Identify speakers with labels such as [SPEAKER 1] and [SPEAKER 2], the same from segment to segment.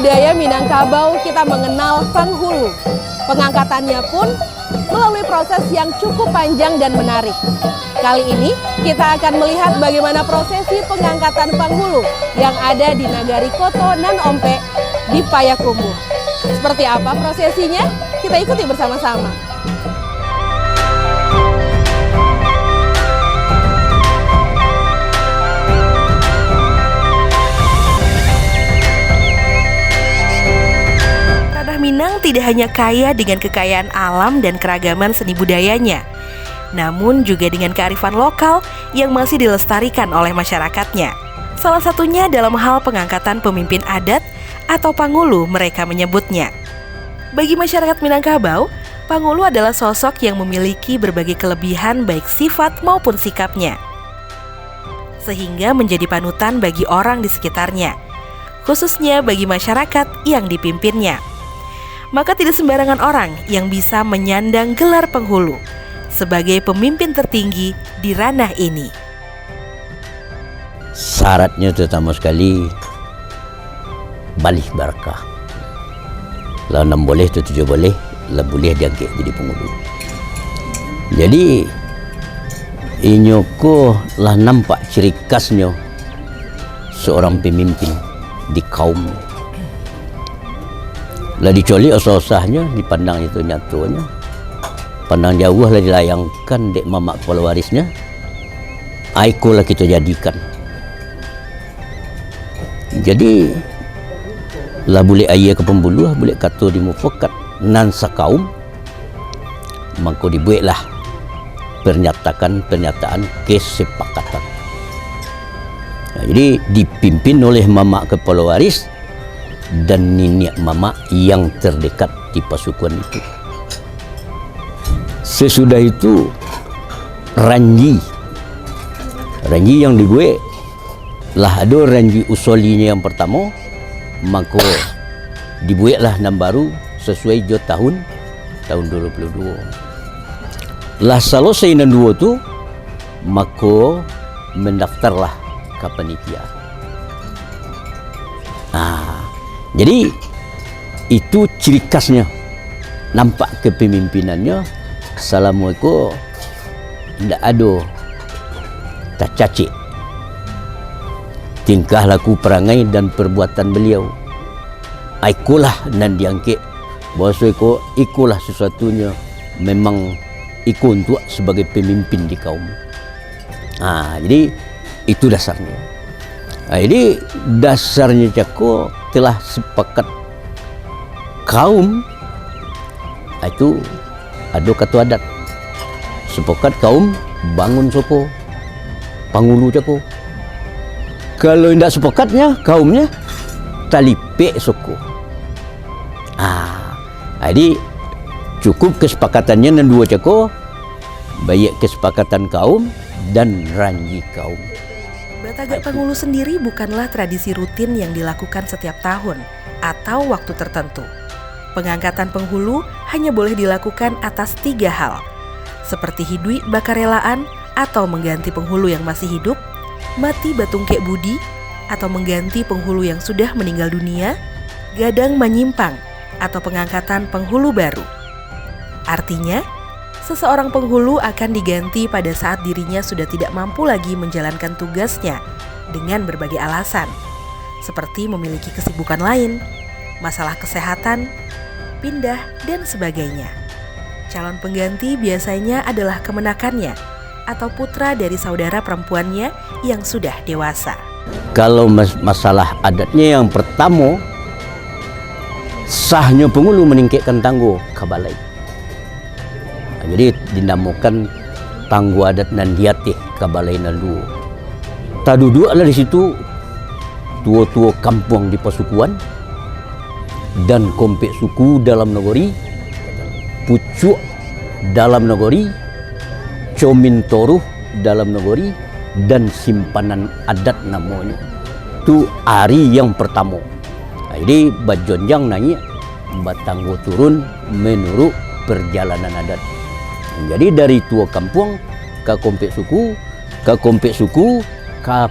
[SPEAKER 1] budaya Minangkabau kita mengenal penghulu. Pengangkatannya pun melalui proses yang cukup panjang dan menarik. Kali ini kita akan melihat bagaimana prosesi pengangkatan penghulu yang ada di Nagari Koto Nan Ompe di Payakumbuh. Seperti apa prosesinya? Kita ikuti bersama-sama.
[SPEAKER 2] Minang tidak hanya kaya dengan kekayaan alam dan keragaman seni budayanya, namun juga dengan kearifan lokal yang masih dilestarikan oleh masyarakatnya. Salah satunya dalam hal pengangkatan pemimpin adat atau Pangulu mereka menyebutnya. Bagi masyarakat Minangkabau, Pangulu adalah sosok yang memiliki berbagai kelebihan baik sifat maupun sikapnya, sehingga menjadi panutan bagi orang di sekitarnya, khususnya bagi masyarakat yang dipimpinnya. Maka tidak sembarangan orang yang bisa menyandang gelar penghulu sebagai pemimpin tertinggi di ranah ini.
[SPEAKER 3] Syaratnya terutama sekali balih barakah. Lah 6 boleh, 7 boleh, lah boleh diangkat jadi penghulu. Jadi inyoko lah nampak ciri khasnya seorang pemimpin di kaum. Lah dicoli osah-osahnya, dipandang itu nyatunya, pandang jauh lah dilayangkan dek mamak kepala warisnya, aiko lah kita jadikan. Jadi lah boleh ayah ke pembuluh, boleh kata di mufakat nan sakaum, maka dibuatlah pernyataan kesepakatan. Nah, jadi dipimpin oleh mamak kepala waris dan nenek mama yang terdekat di pasukan itu. Sesudah itu ranji yang dibuat lah ada ranji usolinya yang pertama, maka dibuatlah nam baru sesuai jo tahun 2022. Lah selesai nan dua tu, maka mendaftarlah ke panitia. Jadi itu ciri khasnya, nampak kepemimpinannya. Assalamualaikum, tidak ada tak cacik tingkah laku perangai dan perbuatan beliau. Ikulah nan diangkat bahasa ikulah sesuatunya memang ikut untuk sebagai pemimpin di kaum. Jadi itu dasarnya. Jadi dasarnya cako telah sepakat kaum itu ada kata adat, sepakat kaum bangun soko pangulu cako. Kalau tidak sepakatnya kaumnya talipek soko. Jadi cukup kesepakatannya dan dua cako, baik kesepakatan kaum dan ranji kaum.
[SPEAKER 2] Batagak Pangulu sendiri bukanlah tradisi rutin yang dilakukan setiap tahun atau waktu tertentu. Pengangkatan penghulu hanya boleh dilakukan atas 3 hal, seperti hidui bakarelaan atau mengganti penghulu yang masih hidup, mati batungkek budi atau mengganti penghulu yang sudah meninggal dunia, gadang menyimpang atau pengangkatan penghulu baru. Artinya, seseorang penghulu akan diganti pada saat dirinya sudah tidak mampu lagi menjalankan tugasnya dengan berbagai alasan, seperti memiliki kesibukan lain, masalah kesehatan, pindah, dan sebagainya. Calon pengganti biasanya adalah kemenakannya atau putra dari saudara perempuannya yang sudah dewasa.
[SPEAKER 3] Kalau masalah adatnya yang pertama, sahnya penghulu meningkatkan tangguh ke balai. Jadi dinamakan tangguh adat nan diatih ke balai nalu. Tak duduklah di situ tua-tua kampung di pasukuan dan kompek suku dalam negeri, pucuk dalam negeri, comin toruh dalam negeri, dan simpanan adat namanya. Itu hari yang pertama. Jadi bajonjang naik, batanggo turun menurut perjalanan adat. Jadi dari tua kampung ke kompek suku, ke kompek suku, ke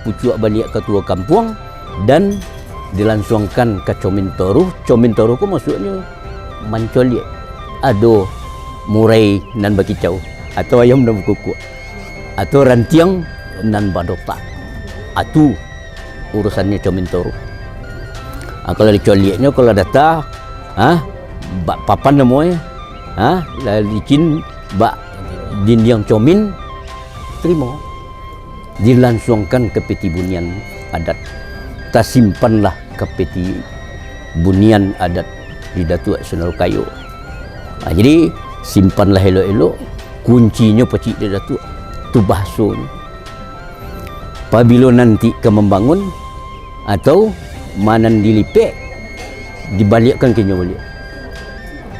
[SPEAKER 3] pucuk balik ke tua kampung, dan dilangsungkan ke Comintoru. Comintoru ku maksudnya mancolie. Ado murai nan bakicau atau ayam dan kuku atau rantiang nan badota. Atu urusannya Comintoru. Kalau dicolieknya kalau data papan namanya licin bak dinding comin terima dilangsungkan ke peti bunian adat. Tak simpanlah ke peti bunian adat di Datuk Sunal Kayu. Jadi simpanlah elok-elok, kuncinya pecik di Datuk tu bahasanya. Apabila nanti ke membangun atau manan dilipek dibalikkan ke balik.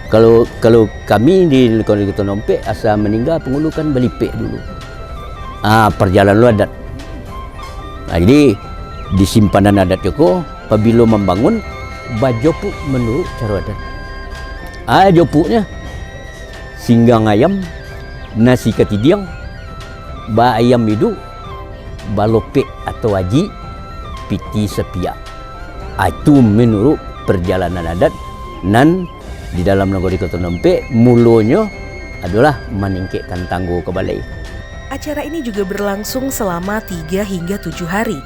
[SPEAKER 3] Kalau kami di Kota Nompek asal meninggal penghulu kan belipek dulu. Perjalanan lu adat. Jadi di simpanan adat Joko apabila membangun bajopuk menurut cara adat. Jopuknya singgang ayam, nasi ketidiang, ba ayam hidup, balopek atau aji, piti sepiak. Itu menurut perjalanan adat nan di dalam negeri Kota Nompek mulanya adalah meningkatkan tangguh ke balai.
[SPEAKER 2] Acara ini juga berlangsung selama 3 hingga 7 hari,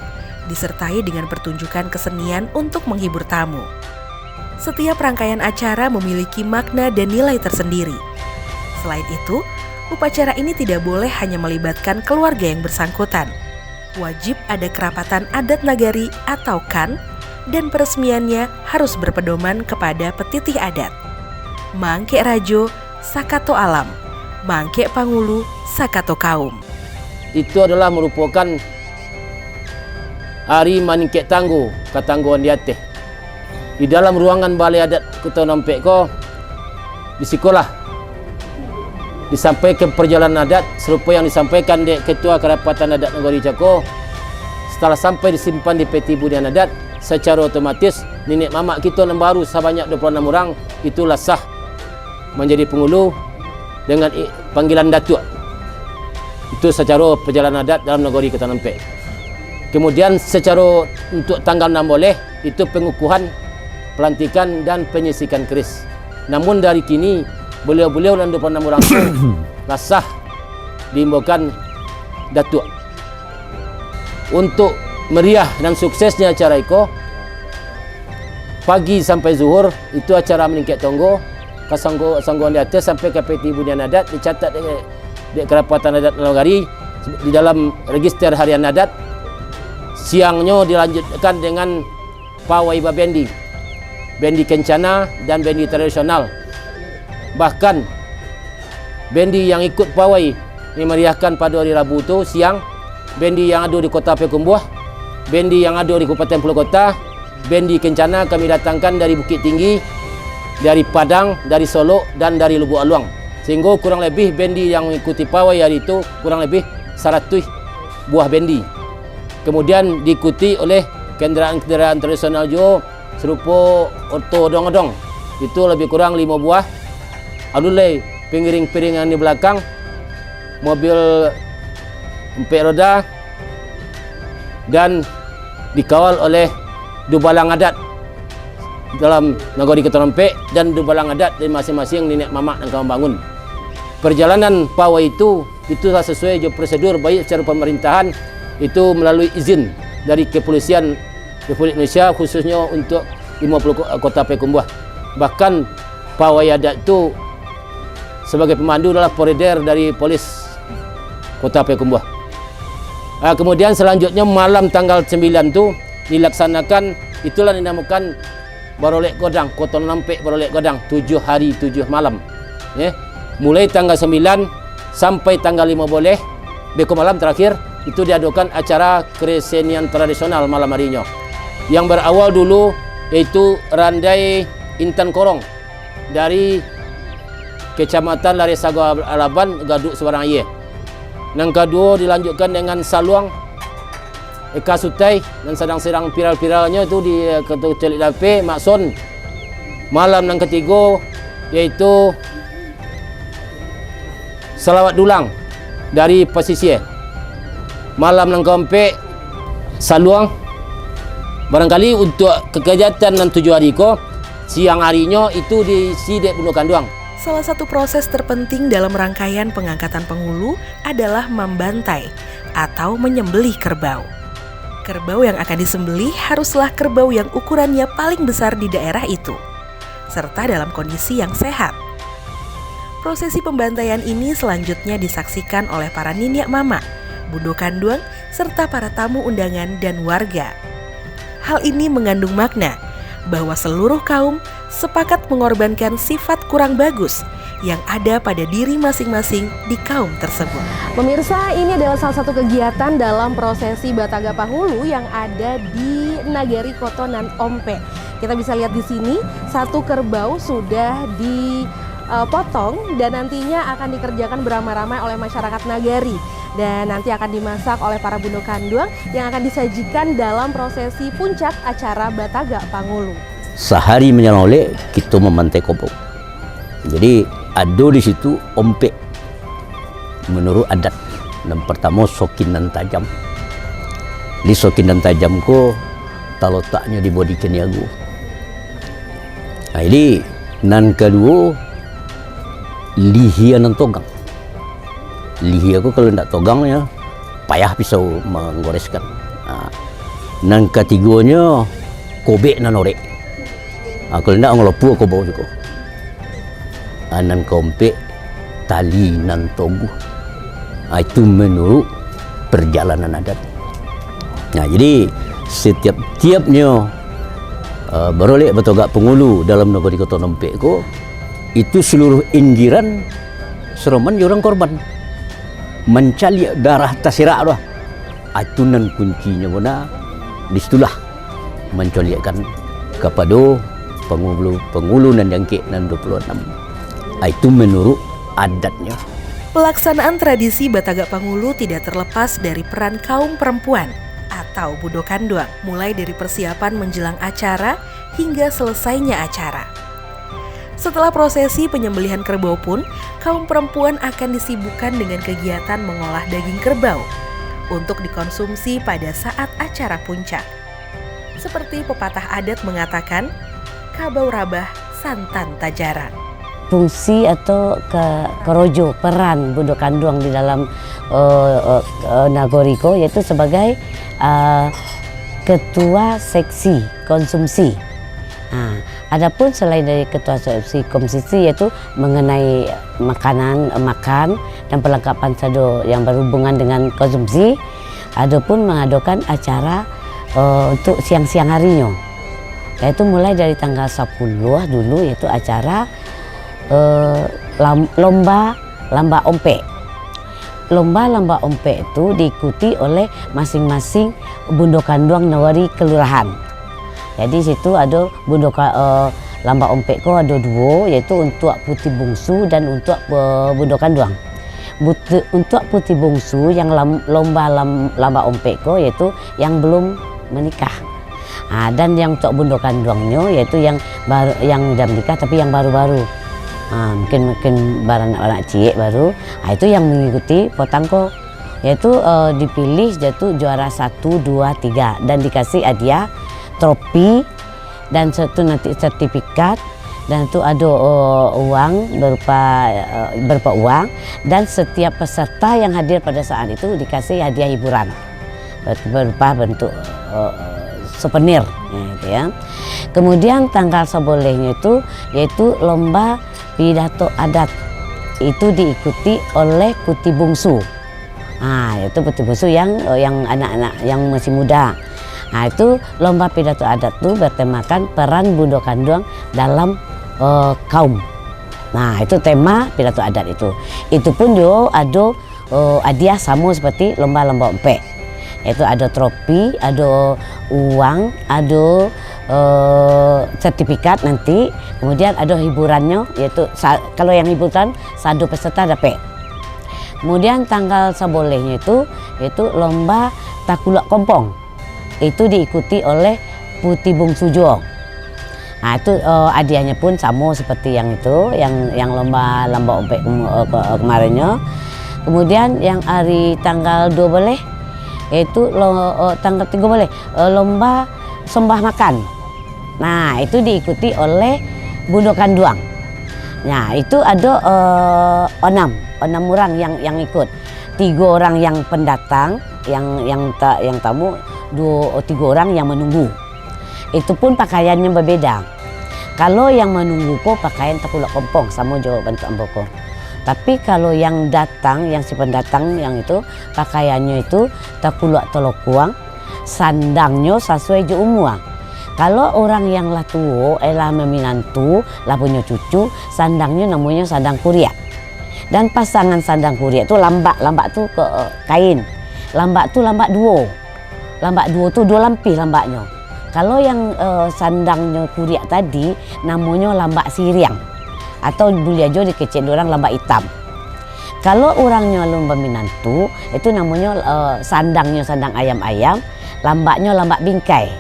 [SPEAKER 2] disertai dengan pertunjukan kesenian untuk menghibur tamu. Setiap rangkaian acara memiliki makna dan nilai tersendiri. Selain itu, upacara ini tidak boleh hanya melibatkan keluarga yang bersangkutan. Wajib ada kerapatan adat nagari atau kan, dan peresmiannya harus berpedoman kepada petitih adat. Mangke Rajo, Sakato Alam. Mangke Pangulu, Sakato Kaum.
[SPEAKER 4] Itu adalah merupakan hari maningkek tangguh katangguhan di Ateh. Di dalam ruangan balai adat Kota Nompek ko di sekolah disampaikan perjalanan adat serupa yang disampaikan di Ketua Kerapatan Adat Negeri Jako. Setelah sampai disimpan di peti bunian adat, secara otomatis nenek mamak kita yang baru sebanyak 26 orang itulah sah menjadi penghulu dengan panggilan Datuk. Itu secara perjalanan adat dalam negeri Kota Nompek. Kemudian secara untuk tanggal 6 boleh itu pengukuhan, pelantikan dan penyisikan keris. Namun dari kini beliau-beliau dan 26 orang itu sah diimbaukan Datuk. Untuk meriah dan suksesnya acara itu, pagi sampai zuhur itu acara meningkat tonggo kesangguhan di atas sampai ke peti bunian adat dicatat di Kerapatan Adat Negeri di dalam register harian adat. Siangnya dilanjutkan dengan pawai bendi, bendi kencana dan bendi tradisional. Bahkan bendi yang ikut pawai dimeriahkan pada hari Rabu itu siang, bendi yang ada di Kota Pekumbuh, bendi yang ada di Kabupaten Pulau Kota, bendi kencana kami datangkan dari Bukit Tinggi, dari Padang, dari Solo dan dari Lubuk Aluang. Sehingga kurang lebih bendi yang mengikuti pawai hari itu kurang lebih 100 buah bendi. Kemudian diikuti oleh kenderaan-kenderaan tradisional juga serupa oto odong-odong. Itu lebih kurang 5 buah. Adulai pengiring-piringan di belakang, mobil empat roda dan dikawal oleh dubalang adat dalam negeri Kota Nompek dan dubalang adat dari masing-masing nenek mamak dan kawan bangun. Perjalanan pawai itu itulah sesuai prosedur baik secara pemerintahan itu melalui izin dari Kepolisian Republik Indonesia khususnya untuk 50 Kota Pekumbuh. Bahkan pawai adat itu sebagai pemandu adalah koridor dari polis Kota Pekumbuh. Kemudian selanjutnya malam tanggal 9 itu dilaksanakan itulah dinamakan Barolek Godang, Kota Nompek Barolek Godang, 7 hari 7 malam. Mulai tanggal 9 sampai tanggal 5 boleh, beko malam terakhir itu diadakan acara kesenian tradisional malam harinya. Yang berawal dulu yaitu Randai Intan Korong dari Kecamatan Laresago Alaban, Gaduk Sebarang Aye. Yang kedua dilanjutkan dengan Saluang Eka Sutai dan sedang-sedang viral-viralnya itu di Ketua Celik Dape Makson. Malam yang ketiga yaitu Selawat Dulang dari Pesisir. Malam yang keempat Saluang Barangkali untuk kegiatan dan 7 hari ko, siang harinya itu diisi dek bundokan doang.
[SPEAKER 2] Salah satu proses terpenting dalam rangkaian pengangkatan penghulu adalah membantai atau menyembelih kerbau. Kerbau yang akan disembelih haruslah kerbau yang ukurannya paling besar di daerah itu, serta dalam kondisi yang sehat. Prosesi pembantaian ini selanjutnya disaksikan oleh para niniak mama, bundo kanduang, serta para tamu undangan dan warga. Hal ini mengandung makna bahwa seluruh kaum sepakat mengorbankan sifat kurang bagus yang ada pada diri masing-masing di kaum tersebut.
[SPEAKER 1] Pemirsa, ini adalah salah satu kegiatan dalam prosesi Bataga Panghulu yang ada di Nagari Kotonan Ompe. Kita bisa lihat di sini, satu kerbau sudah dipotong dan nantinya akan dikerjakan beramai-ramai oleh masyarakat Nagari. Dan nanti akan dimasak oleh para bundo kanduang yang akan disajikan dalam prosesi puncak acara Bataga Panghulu.
[SPEAKER 3] Sehari menjelang oleh kita memantai kerbau. Jadi ada di situ ompek menurut adat. Yang pertama sokinan tajam. Di sokinan tajam ko letaknya di bodi keniagu. Nah, ini nan kedua lihia nan togang. Lihia ko kalau tidak togangnya payah pisau menggoreskan. Nah, nan ketiganya kobek nan orek. Kalau tidak ngelopu ko bau juga. Nan kompek tali nan togu. Itu menurut perjalanan adat. Nah, jadi setiap tiapnya beroleh Bataga Panghulu dalam Nagari Kotonan Ompe ko itu seluruh inggiran seroman orang korban mencali darah tasirak doh. Itu nan kuncinya mana disitulah mencolikan kepada penghulu nan jangkik nan 26. Itu menurut adatnya.
[SPEAKER 2] Pelaksanaan tradisi Bataga Panghulu tidak terlepas dari peran kaum perempuan atau bundo kanduang, mulai dari persiapan menjelang acara hingga selesainya acara. Setelah prosesi penyembelihan kerbau pun, kaum perempuan akan disibukkan dengan kegiatan mengolah daging kerbau untuk dikonsumsi pada saat acara puncak. Seperti pepatah adat mengatakan, kabau rabah santan tajaran.
[SPEAKER 5] Fungsi atau kerojo peran bundo kanduang di dalam Nagoriko yaitu sebagai ketua seksi konsumsi. Adapun selain dari ketua seksi konsumsi yaitu mengenai makan dan perlengkapan sado yang berhubungan dengan konsumsi, adapun mengadakan acara untuk siang-siang harinya, yaitu mulai dari tanggal 10 dulu yaitu acara lomba ompe. Lomba ompe itu diikuti oleh masing-masing bundo kanduang Nawari kelurahan. Jadi situ ada lomba ompe ko ada 2 yaitu untuk putih bungsu dan untuk bundo kanduang. Untuk putih bungsu yang lomba ompe ko yaitu yang belum menikah. Dan yang untuk bundo kanduangnya yaitu yang baru, yang sudah menikah tapi yang baru-baru. Mungkin anak ciek baru, itu yang mengikuti potangko, yaitu dipilih yaitu juara 1, 2, 3 dan dikasih hadiah trofi dan satu nanti sertifikat dan itu ada uang berupa uang dan setiap peserta yang hadir pada saat itu dikasih hadiah hiburan berupa bentuk souvenir, gitu ya. Kemudian tanggal sebolehnya itu yaitu lomba pidato adat, itu diikuti oleh putih bungsu. Itu putih bungsu yang anak-anak yang masih muda. Itu lomba pidato adat itu bertemakan peran bundo kanduang dalam kaum. Itu tema pidato adat itu. Itu pun juga ada hadiah sama seperti lomba-lomba ompe. Yaitu ada trofi, ada uang, ada sertifikat nanti, kemudian ada hiburannya yaitu kalau yang hiburan satu peserta dapat. Kemudian tanggal sebolehnya itu yaitu lomba takulak kompong, itu diikuti oleh putih bungsu jo. Itu hadiahnya pun sama seperti yang itu, yang lomba ompe kemarinnya. Kemudian yang hari tanggal 2 boleh yaitu tanggal 3 boleh lomba sembah makan. Nah, itu diikuti oleh bundo kanduang. Nah, itu ada 6 orang yang ikut. 3 orang yang pendatang, yang tamu, 3 orang yang menunggu. Itu pun pakaiannya berbeda. Kalau yang menunggu ko pakaian takulak kompong sama jo bentuk amboko. Tapi kalau yang datang, yang si pendatang yang itu pakaiannya itu takulak tolokuang, sandangnya sesuai jo umur. Kalau orang yang lah tua, lah meminantu, lah punya cucu, sandangnya namanya sandang kuriak. Dan pasangan sandang kuriak itu lambak tu ke kain. Lambak tu lambak duo. Lambak duo tu 2 lampih lambaknya. Kalau yang sandangnya kuriak tadi namanya lambak siriang. Atau boleh aja dikecil orang lambak hitam. Kalau orangnya lomba minantu, itu namanya sandangnya sandang ayam-ayam, lambaknya lambak bingkai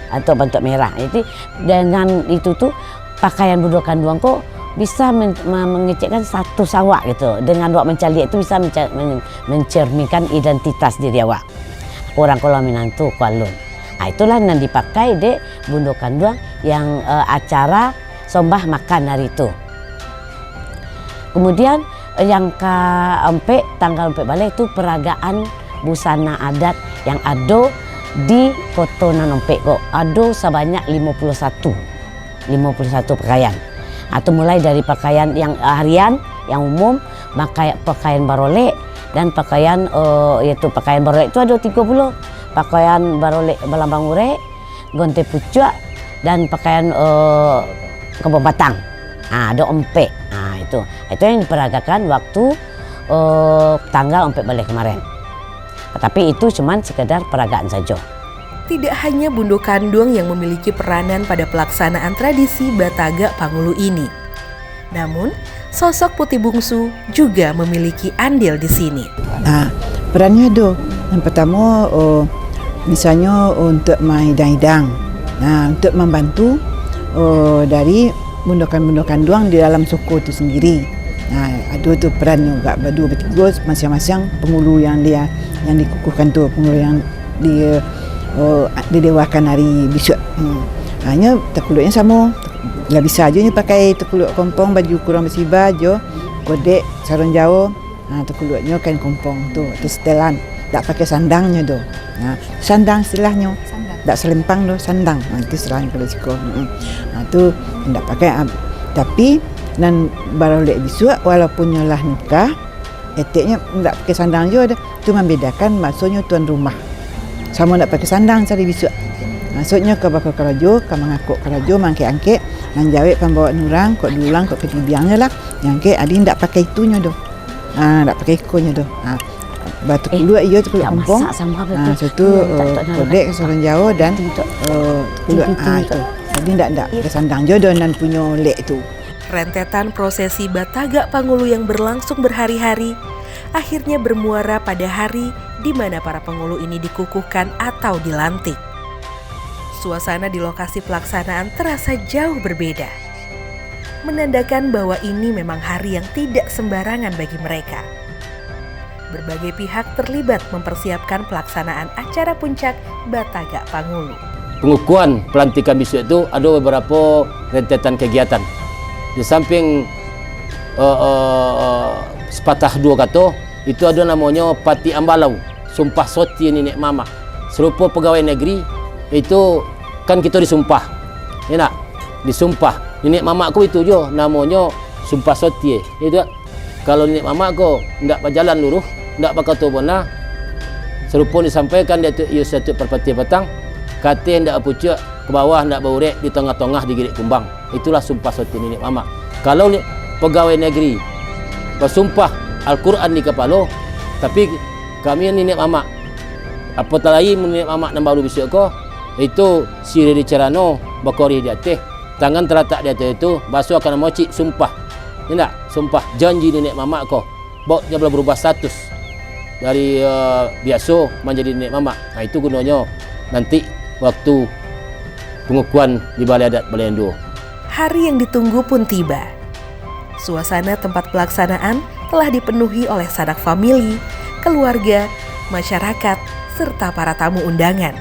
[SPEAKER 5] atau bentuk merah. Jadi dengan itu tuh pakaian bundo kanduang kok bisa mengecekkan satu sawak gitu. Dengan awak mencari itu bisa mencerminkan identitas diri awak. Orang kalau minantu kualun. Nah, itulah yang dipakai di bundo kanduang yang acara sombah makan hari itu. Kemudian yang ke-4 tanggal 4 balik itu peragaan busana adat yang ada di Kota Nanompek kok. Ada sebanyak 51 pakaian. Atau mulai dari pakaian yang harian, yang umum, pakaian barolek dan pakaian yaitu pakaian barolek itu ada 30. Pakaian barolek balambang urek, gonte pucuk dan pakaian kebun batang. Ada 4. Itu yang diperagakan waktu tanggal 4 balik kemarin. Tapi itu cuman sekedar peragaan saja.
[SPEAKER 2] Tidak hanya bundo kanduang yang memiliki peranan pada pelaksanaan tradisi Batagak Pangulu ini. Namun, sosok Putih Bungsu juga memiliki andil di sini.
[SPEAKER 6] Nah, perannya ada. Yang pertama, misalnya untuk main-hidang. Nah, untuk membantu dari bundo kanduang di dalam suku itu sendiri. Nah, ada tu peran juga berdua bertiga masing-masing pengulu yang dikukuhkan tu, pengulu yang didewakan hari besok. Hanya terkuluknya sama. Lah bisa aja ni pakai terkuluk kompong, baju kurang bersibah je, kodek sarung jauh. Terkuluknya kain kompong tu, setelan. Tak pakai sandangnya tu. Sandang istilahnya. Tak selempang tu sandang. Itu istilahnya kalau siko. Tu tak pakai. Tapi dan barolek besok walaupun nyolah nikah, etiknya tak pakai sandang je. Itu membedakan maksudnya tuan rumah. Sama nak pakai sandang sehari besok. Maksudnya ke bakal kerajo, ke mengakuk kerajo, mangkek-angkek, manjawek pembawa nurang, kok dulang, kok ketibiangnya lah. Yang ke adin tak pakai itunya tu. Tak pakai ikonya tu. Batu keluar ia tu keluar kompong. Satu kodek sarung jauh dan keluar itu. Jadi tak pakai sandang jodoh dan punya lek tu.
[SPEAKER 2] Rentetan prosesi Batagak Pangulu yang berlangsung berhari-hari akhirnya bermuara pada hari di mana para pengulu ini dikukuhkan atau dilantik. Suasana di lokasi pelaksanaan terasa jauh berbeda, menandakan bahwa ini memang hari yang tidak sembarangan bagi mereka. Berbagai pihak terlibat mempersiapkan pelaksanaan acara puncak Batagak Pangulu.
[SPEAKER 4] Pengukuhan pelantikan besok itu ada beberapa rentetan kegiatan. Di samping sepatah 2 kata, itu ada namanya Pati Ambalau, sumpah soti nenek mama. Serupa pegawai negeri, itu kan kita disumpah. Ya nak? Disumpah. Nenek mama aku itu je, namanya sumpah soti. Itu kalau nenek mama aku ndak berjalan lurus, ndak bakal benar. Serupa disampaikan dia tu ia satu perpati petang, kata ndak pucuk ke bawah, ndak berurek di tengah-tengah digirik kumbang. Itulah sumpah soti nenek mama. Kalau pegawai negeri bersumpah Al-Quran di kepala, tapi kami nenek mama apatah lagi nenek mama yang baru besok ko, itu siri di cerano bakori di atas, tangan terletak di atas itu, basuh akan moci sumpah. Tidak, sumpah janji nenek mama ko, dia boleh berubah status dari biasa menjadi nenek mama. Nah, itu gunanya nanti waktu pengukuhan di Balai Adat Balaian 2.
[SPEAKER 2] Hari yang ditunggu pun tiba. Suasana tempat pelaksanaan telah dipenuhi oleh sanak famili, keluarga, masyarakat, serta para tamu undangan.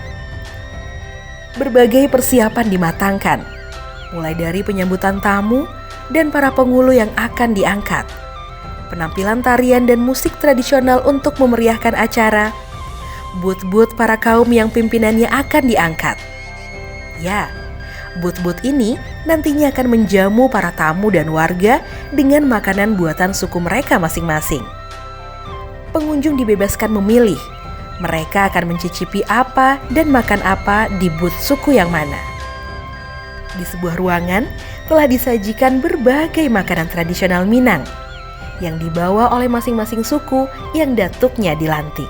[SPEAKER 2] Berbagai persiapan dimatangkan, mulai dari penyambutan tamu dan para penghulu yang akan diangkat, penampilan tarian dan musik tradisional untuk memeriahkan acara, booth-booth para kaum yang pimpinannya akan diangkat. Ya, booth-booth ini nantinya akan menjamu para tamu dan warga dengan makanan buatan suku mereka masing-masing. Pengunjung dibebaskan memilih, mereka akan mencicipi apa dan makan apa di booth suku yang mana. Di sebuah ruangan telah disajikan berbagai makanan tradisional Minang yang dibawa oleh masing-masing suku yang datuknya dilantik.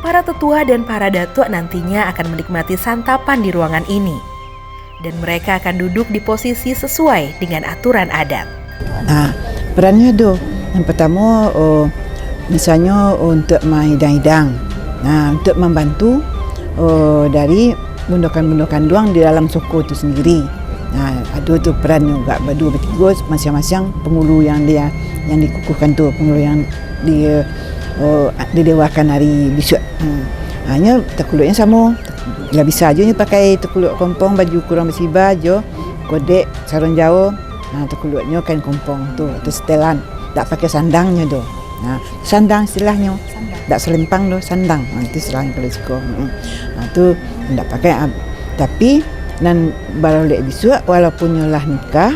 [SPEAKER 2] Para tetua dan para datuk nantinya akan menikmati santapan di ruangan ini, dan mereka akan duduk di posisi sesuai dengan aturan adat.
[SPEAKER 6] Nah, perannya ada. Yang pertama, misalnya untuk menghidang-hidang. Nah, untuk membantu dari bundokan-bundokan duang di dalam suku itu sendiri. Nah, ada tu peran juga berdua bertiga masing-masing penghulu yang dikukuhkan tu, penghulu yang didewakan hari besok. Hanya terkuluknya sama. Bila bisa aja ni pakai terkuluk kompong, baju kurang bersibah je, kodek sarung jauh. Nah, terkuluknya kain kompong tu atau setelan. Tak pakai sandangnya tu. Nah, sandang istilahnya. Tak selempang tu sandang. Itu istilahnya kalau suka. Nah, tu tak pakai. Tapi dan baru lek besok walaupun nyolah nikah,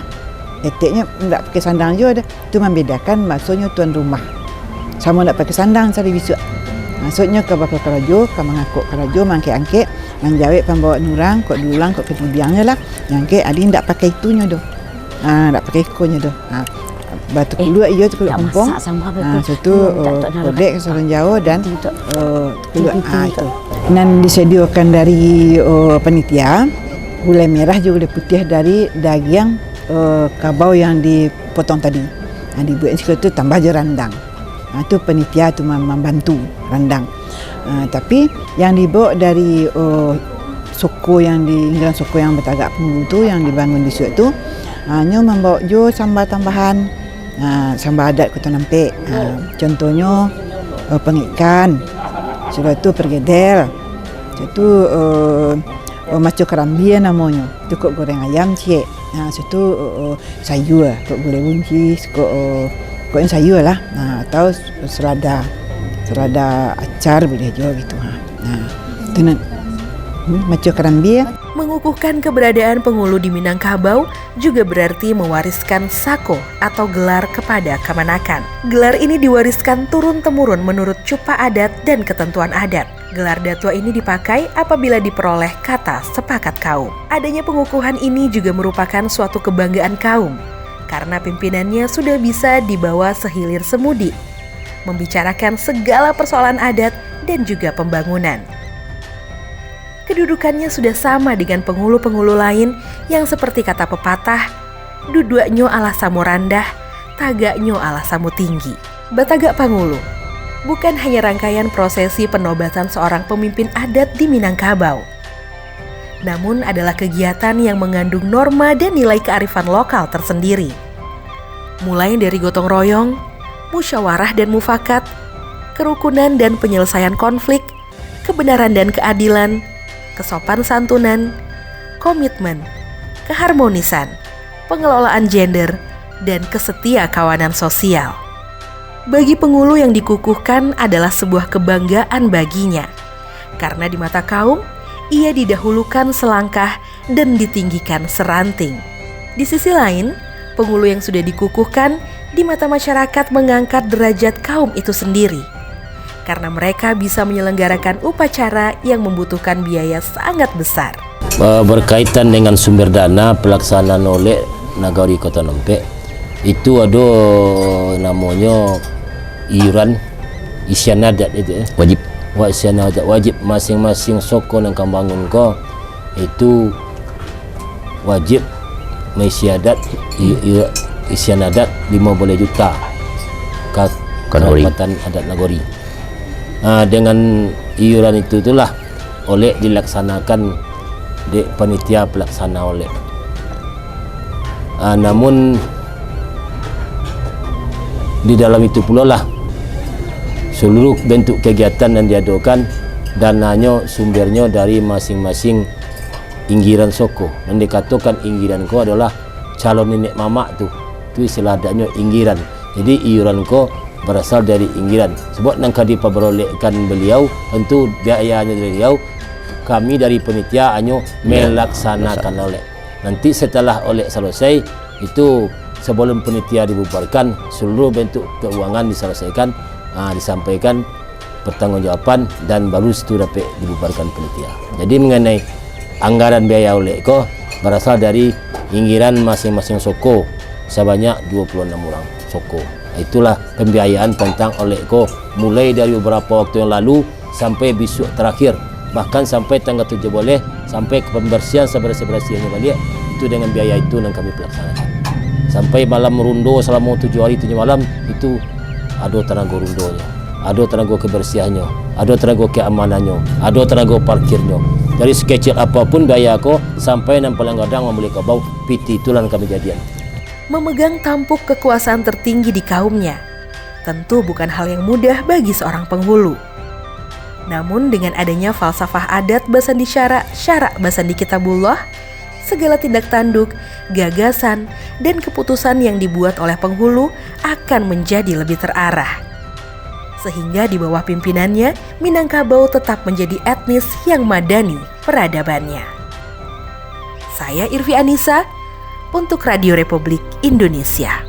[SPEAKER 6] etiknya tak pakai sandang je ada. Itu membedakan maksudnya tuan rumah. Sama tak pakai sandang sehari besok. Maksudnya ke bakal kerajo, ke mengakuk kerajo, mangkek-angkek, yang jawab pembawa nurang, kok dulang, kok ketubiangnya lah. Yang ke adin tak pakai itunya tu. Tak pakai ikonya tu. Batu keluar ia tu keluar kampung. Satu kodek sarung jauh dan keluar itu. Dan disediakan dari panitia gulai merah juga gulai putih dari daging kabau yang dipotong tadi. Dibuat seperti itu tambah je randang. Itu panitia tu membantu randang. Tapi yang dibawa dari suku yang di Inggeran suku yang bertagak penghulu tu yang dibangun di situ tu hanya membawa jo sambal tambahan. Sambal adat Kota Nampek. Contohnya pengikan. Setelah itu pergedel. Setelah itu macu kerambia namanya. Itu kok goreng ayam cik. Setelah itu sayur. Kok gulai buncis. Kok yang sayur lah. Atau selada acar boleh juga gitu. Itu macu kerambia.
[SPEAKER 2] Mengukuhkan keberadaan penghulu di Minangkabau juga berarti mewariskan sako atau gelar kepada Kamanakan. Gelar ini diwariskan turun-temurun menurut cupa adat dan ketentuan adat. Gelar datua ini dipakai apabila diperoleh kata sepakat kaum. Adanya pengukuhan ini juga merupakan suatu kebanggaan kaum, karena pimpinannya sudah bisa dibawa sehilir semudi, membicarakan segala persoalan adat dan juga pembangunan. Kedudukannya sudah sama dengan penghulu-penghulu lain yang seperti kata pepatah, duduaknyo ala samu randah, tagaknyo ala samu tinggi. Batagak Panghulu bukan hanya rangkaian prosesi penobatan seorang pemimpin adat di Minangkabau, namun adalah kegiatan yang mengandung norma dan nilai kearifan lokal tersendiri. Mulai dari gotong royong, musyawarah dan mufakat, kerukunan dan penyelesaian konflik, kebenaran dan keadilan, kesopan santunan, komitmen, keharmonisan, pengelolaan gender, dan kesetia kawanan sosial. Bagi penghulu yang dikukuhkan adalah sebuah kebanggaan baginya, karena di mata kaum, ia didahulukan selangkah dan ditinggikan seranting. Di sisi lain, penghulu yang sudah dikukuhkan di mata masyarakat mengangkat derajat kaum itu sendiri, karena mereka bisa menyelenggarakan upacara yang membutuhkan biaya sangat besar.
[SPEAKER 4] Berkaitan dengan sumber dana pelaksanaan oleh Nagari Kota Nampek, itu ada namanya iuran isian adat itu.
[SPEAKER 3] Wajib.
[SPEAKER 4] Isian adat wajib masing-masing soko yang akan bangun ko itu wajib mengisi adat isian adat 50 juta ke Kecamatan Adat Nagari. Dengan iuran itulah oleh dilaksanakan di panitia pelaksana oleh. Namun di dalam itu pula lah seluruh bentuk kegiatan yang diadakan dananya sumbernya dari masing-masing inggiran soko, dan dikatakan inggiran ko adalah calon nenek mamak tu. Tu istilah adatnya inggiran. Jadi iuran ko berasal dari inggiran. Sebab nang kadi paberolehkan beliau, tentu biayanya dari beliau, kami dari panitia hanya melaksanakan oleh. Nanti setelah oleh selesai, itu sebelum panitia dibubarkan, seluruh bentuk keuangan diselesaikan, disampaikan pertanggungjawaban, dan baru itu dapat dibubarkan panitia. Jadi mengenai anggaran biaya oleh ko berasal dari inggiran masing-masing soko sebanyak 26 orang soko. Itulah pembiayaan tentang oleh ko mulai dari beberapa waktu yang lalu sampai besok terakhir, bahkan sampai tanggal 7 boleh sampai ke pembersihan sebersih-bersihnya balik, itu dengan biaya itu yang kami pelaksanakan. Sampai malam rundo selama 7 hari 7 malam itu ada tenaga rundonya, ada tenaga kebersihannya, ada tenaga keamanannya, ada tenaga parkirnya. Dari sekecil apapun biaya ko sampai yang paling kadang membeli kabau PT, itulah yang kami jadian.
[SPEAKER 2] Memegang tampuk kekuasaan tertinggi di kaumnya tentu bukan hal yang mudah bagi seorang penghulu. Namun dengan adanya falsafah adat Basandi Syara, Syara Basandi Kitabullah, segala tindak tanduk, gagasan, dan keputusan yang dibuat oleh penghulu akan menjadi lebih terarah. Sehingga di bawah pimpinannya, Minangkabau tetap menjadi etnis yang madani peradabannya. Saya Irvi Anissa untuk Radio Republik Indonesia.